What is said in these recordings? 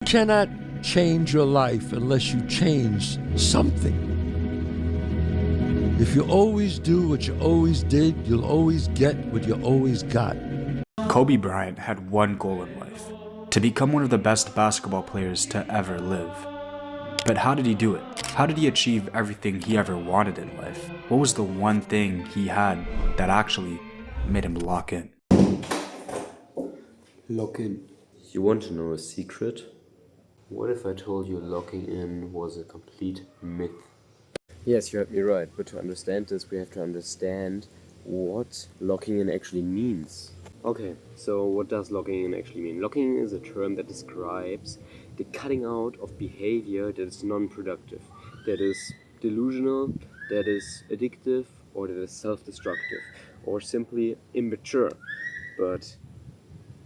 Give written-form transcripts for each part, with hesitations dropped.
cannot change your life unless you change something. If you always do what you always did, you'll always get what you always got. Kobe Bryant had one goal in life: to become one of the best basketball players to ever live. But how did he do it? How did he achieve everything he ever wanted in life? What was the one thing he had that actually made him lock in? Lock in. You want to know a secret? What if I told you locking in was a complete myth? Yes, you heard me right, but to understand this, we have to understand what locking in actually means. Okay, so what does locking in actually mean? Locking in is a term that describes the cutting out of behavior that is non-productive, that is delusional, that is addictive, or that is self-destructive, or simply immature. But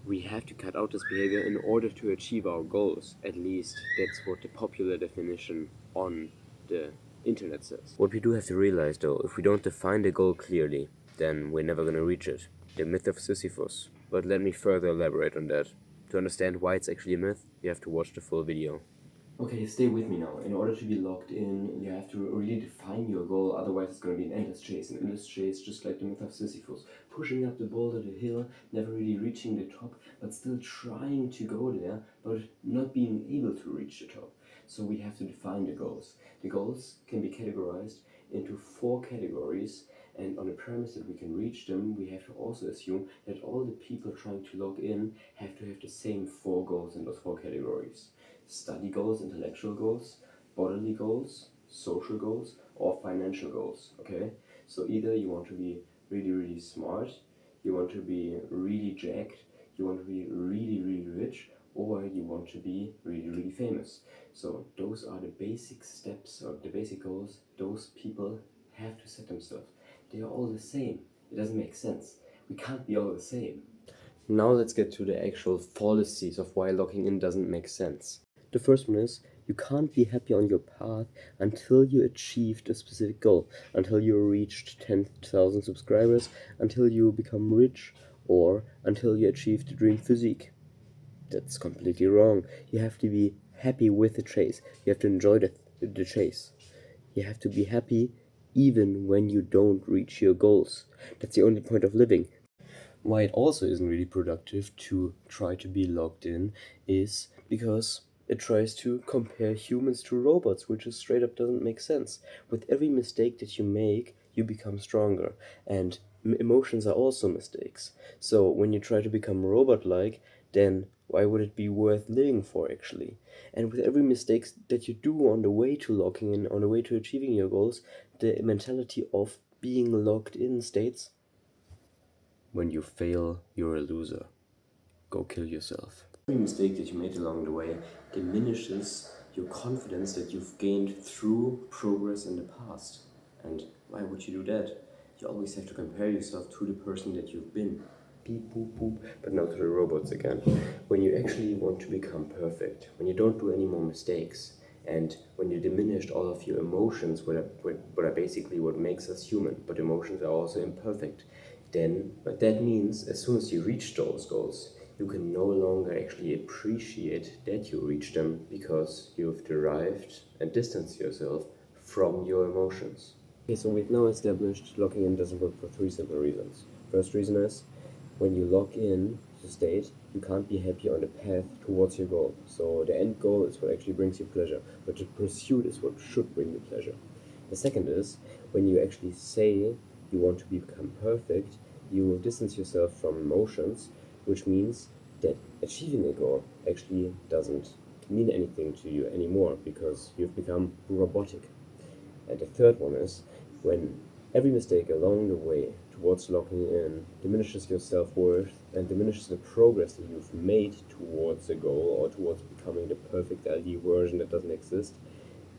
we have to cut out this behavior in order to achieve our goals. At least that's what the popular definition on the internet says. What we do have to realize though, if we don't define the goal clearly, then we're never gonna reach it. The myth of Sisyphus. But let me further elaborate on that. To understand why it's actually a myth, you have to watch the full video. Okay, stay with me now. In order to be locked in, you have to really define your goal, otherwise it's going to be an endless chase. An endless chase, just like the myth of Sisyphus. Pushing up the boulder, the hill, never really reaching the top, but still trying to go there, but not being able to reach the top. So we have to define the goals. The goals can be categorized into 4 categories, and on the premise that we can reach them, we have to also assume that all the people trying to log in have to have the same 4 goals in those 4 categories. Study goals, intellectual goals, bodily goals, social goals, or financial goals, okay? So either you want to be really smart, you want to be really jacked, you want to be really rich, or you want to be really famous. So those are the basic steps or the basic goals those people have to set themselves. They are all the same. It doesn't make sense. We can't be all the same. Now let's get to the actual fallacies of why locking in doesn't make sense. The first one is, you can't be happy on your path until you achieved a specific goal, until you reached 10,000 subscribers, until you become rich, or until you achieve the dream physique. That's completely wrong. You have to be happy with the chase. You have to enjoy the chase. You have to be happy even when you don't reach your goals. That's the only point of living. Why it also isn't really productive to try to be logged in is because it tries to compare humans to robots, which is straight up doesn't make sense. With every mistake that you make, you become stronger, and emotions are also mistakes. So when you try to become robot-like, then why would it be worth living for actually? And with every mistake that you do on the way to locking in, on the way to achieving your goals, the mentality of being logged in states, when you fail, you're a loser. Go kill yourself. Every mistake that you made along the way diminishes your confidence that you've gained through progress in the past. And why would you do that? You always have to compare yourself to the person that you've been. Beep, boop, boop. But now to the robots again. When you actually want to become perfect, when you don't do any more mistakes, and when you diminished all of your emotions, what are basically what makes us human, but emotions are also imperfect, then but that means as soon as you reach those goals, you can no longer actually appreciate that you reached them because you've derived and distanced yourself from your emotions. Okay, so we've now established locking in doesn't work for 3 simple reasons. First reason is, when you lock in the state, you can't be happy on the path towards your goal. So the end goal is what actually brings you pleasure, but the pursuit is what should bring you pleasure. The second is, when you actually say you want to become perfect, you will distance yourself from emotions, which means that achieving a goal actually doesn't mean anything to you anymore because you've become robotic. And the third one is, when every mistake along the way towards locking in diminishes your self-worth and diminishes the progress that you've made towards a goal or towards becoming the perfect ideal version that doesn't exist,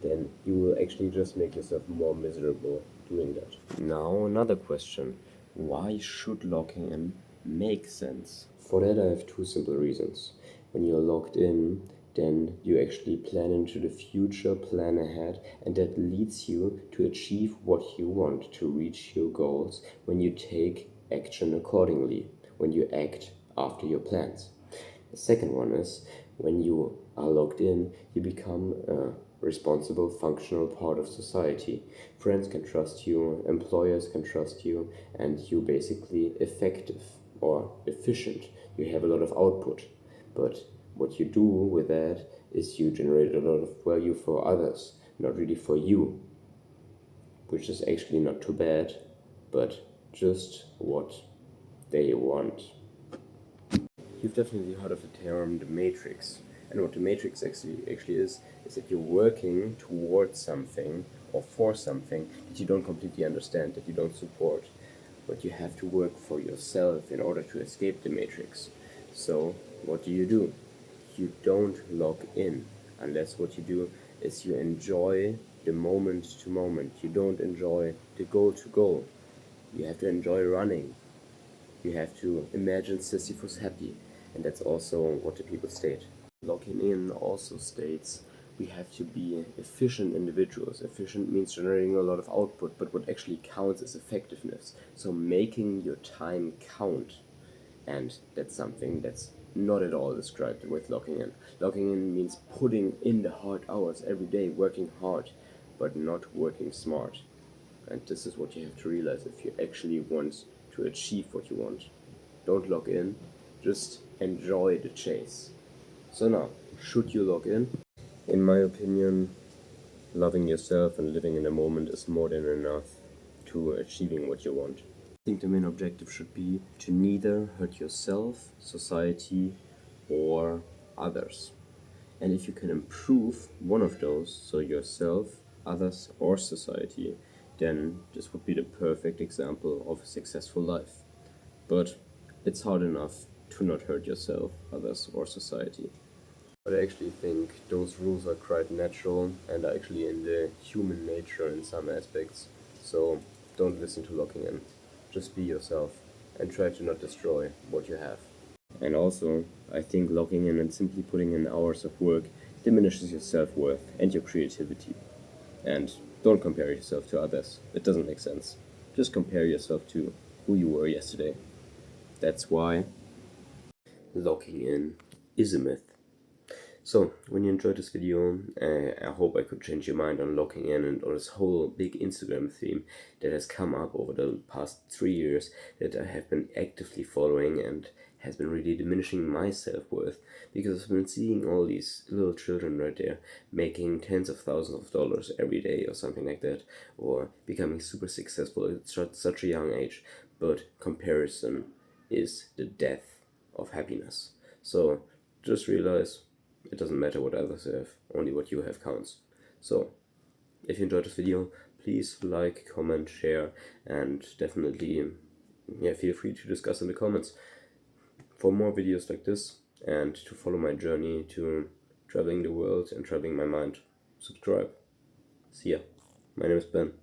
then you will actually just make yourself more miserable doing that. Now another question. Why should locking in make sense? For that I have 2 simple reasons. When you're locked in, then you actually plan into the future, plan ahead, and that leads you to achieve what you want, to reach your goals when you take action accordingly, when you act after your plans. The second one is, When you are logged in, you become a responsible, functional part of society. Friends can trust you, employers can trust you, and you're basically effective or efficient. You have a lot of output. But what you do with that is you generate a lot of value for others, not really for you, which is actually not too bad, but just what they want. You've definitely heard of the term the matrix. And what the matrix actually is that you're working towards something or for something that you don't completely understand, that you don't support. But you have to work for yourself in order to escape the matrix. So what do? You don't log in unless what you do is you enjoy the moment to moment. You don't enjoy the goal to goal. You have to enjoy running. You have to imagine Sisyphus happy, and that's also what the people state. Logging in also states we have to be efficient individuals. Efficient means generating a lot of output, but what actually counts is effectiveness. So making your time count, and that's something that's not at all described with logging in. Logging in means putting in the hard hours every day, working hard, but not working smart. And this is what you have to realize if you actually want to achieve what you want. Don't log in, just enjoy the chase. So now, should you log in? In my opinion, loving yourself and living in the moment is more than enough to achieving what you want. I think the main objective should be to neither hurt yourself, society, or others. And if you can improve one of those, so yourself, others, or society, then this would be the perfect example of a successful life. But it's hard enough to not hurt yourself, others, or society. But I actually think those rules are quite natural and are actually in the human nature in some aspects. So don't listen to logging in. Just be yourself and try to not destroy what you have. And also, I think logging in and simply putting in hours of work diminishes your self-worth and your creativity. And don't compare yourself to others. It doesn't make sense. Just compare yourself to who you were yesterday. That's why logging in is a myth. So, when you enjoyed this video, I hope I could change your mind on logging in and on this whole big Instagram theme that has come up over the past 3 years that I have been actively following and has been really diminishing my self-worth because I've been seeing all these little children right there making tens of thousands of dollars every day or something like that, or becoming super successful at such a young age. But comparison is the death of happiness. So just realize it doesn't matter what others have, only what you have counts. So, if you enjoyed this video, please like, comment, share, and definitely feel free to discuss in the comments. For more videos like this, and to follow my journey to traveling the world and traveling my mind, subscribe. See ya. My name is Ben.